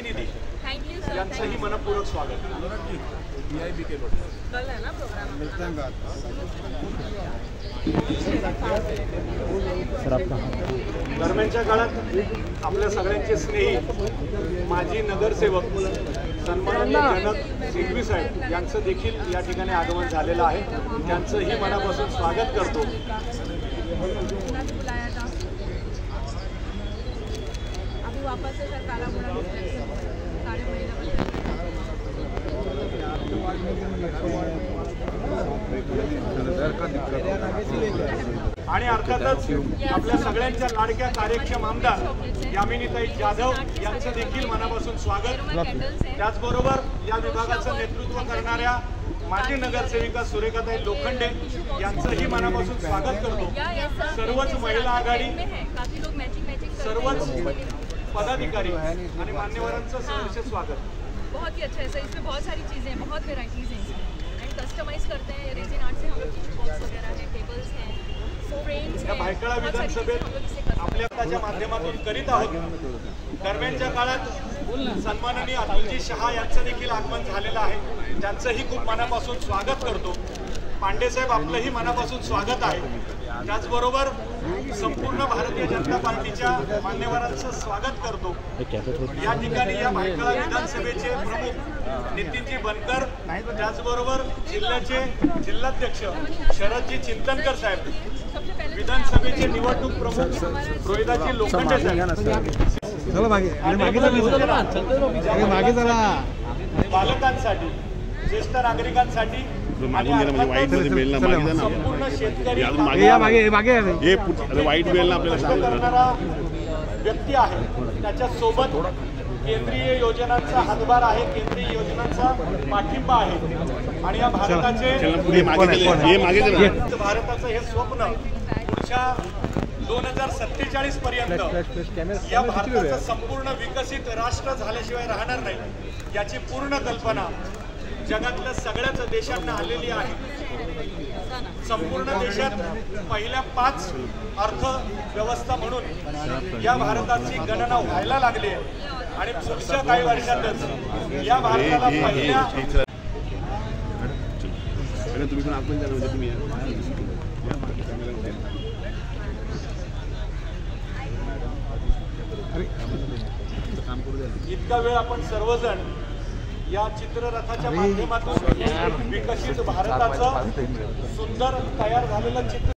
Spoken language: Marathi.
प्रतिनिधी यांचंही मनपूर्वक स्वागत। दरम्यानच्या काळात आपल्या सगळ्यांचे स्नेही माजी नगरसेवक सन्माननीय जनक सिंघवी साहेब यांचं देखील या ठिकाणी आगमन झालेलं आहे। त्यांचंही मनापासून स्वागत करतो। आणि अर्थातच आपल्या सगळ्यांच्या लाडक्या कार्यक्षम आमदार यामिनीताई जाधव यांचं देखील मनापासून स्वागत। त्याचबरोबर या विभागाचं नेतृत्व करणाऱ्या माजी नगरसेविका सुरेखाताई लोखंडे यांचंही मनापासून स्वागत करतो। सर्वच महिला आघाडी, सर्वच पदाधिकारी आणि मान्यवरांचं सहर्ष स्वागत। बहुत ही अच्छा है सर, इसमें बहुत सारी चीज़ें हैं, बहुत वेराइटीज़ हैं इसमें एंड कस्टमाइज करते हैं। रेजिन आर्ट से हम लोग टिश्यू बॉक्स वगैरह है, टेबल्स हैं, फ्रेम्स हैं। भायखळा विधानसभेत आपल्या माध्यमातून करीत आहोत। दरम्यानच्या काळात सन्माननीय अतुलजी शहा यांचं देखील आगमन झालेलं आहे। त्यांचंही खूप मनापासून स्वागत करतो। पांडे साहेब आपलंही मनापासून स्वागत आहे। त्याचबरोबर संपूर्ण भारतीय जनता पार्टीच्या मान्यवरांचं स्वागत करतो। या ठिकाणी या भायखळा विधानसभेचे प्रमुख नितीनजी बनकर, त्याचबरोबर जिल्ह्याचे जिल्हाध्यक्ष शरदजी चिंतनकर साहेब, विधानसभेचे निवडणूक प्रमुख रोहिदाजी लोखंडे साहेब, बालकांसाठी, ज्येष्ठ नागरिकांसाठी आणि संपूर्ण शेतकरी वाईट वेळ करणारा व्यक्ती आहे। त्याच्यासोबत केंद्रीय योजनांचा हातभार आहे, केंद्रीय योजनांचा पाठिंबा आहे आणि या भारताचं हे स्वप्न पुढच्या 2047 पर्यंत या भारताचं संपूर्ण विकसित राष्ट्र झाल्याशिवाय राहणार नाही याची पूर्ण कल्पना जगातल्या सगळ्याच देशांना आलेली आहे। संपूर्ण देशात पहिल्या 5 अर्थव्यवस्था म्हणून या भारताची गणना व्हायला लागली आहे आणि पुढच्या काही वर्षातच या भारताला पहिल्या इतका वेळ आपण सर्वजण या चित्ररथाच्या माध्यमातून विकसित भारताचं सुंदर तयार झालेलं चित्र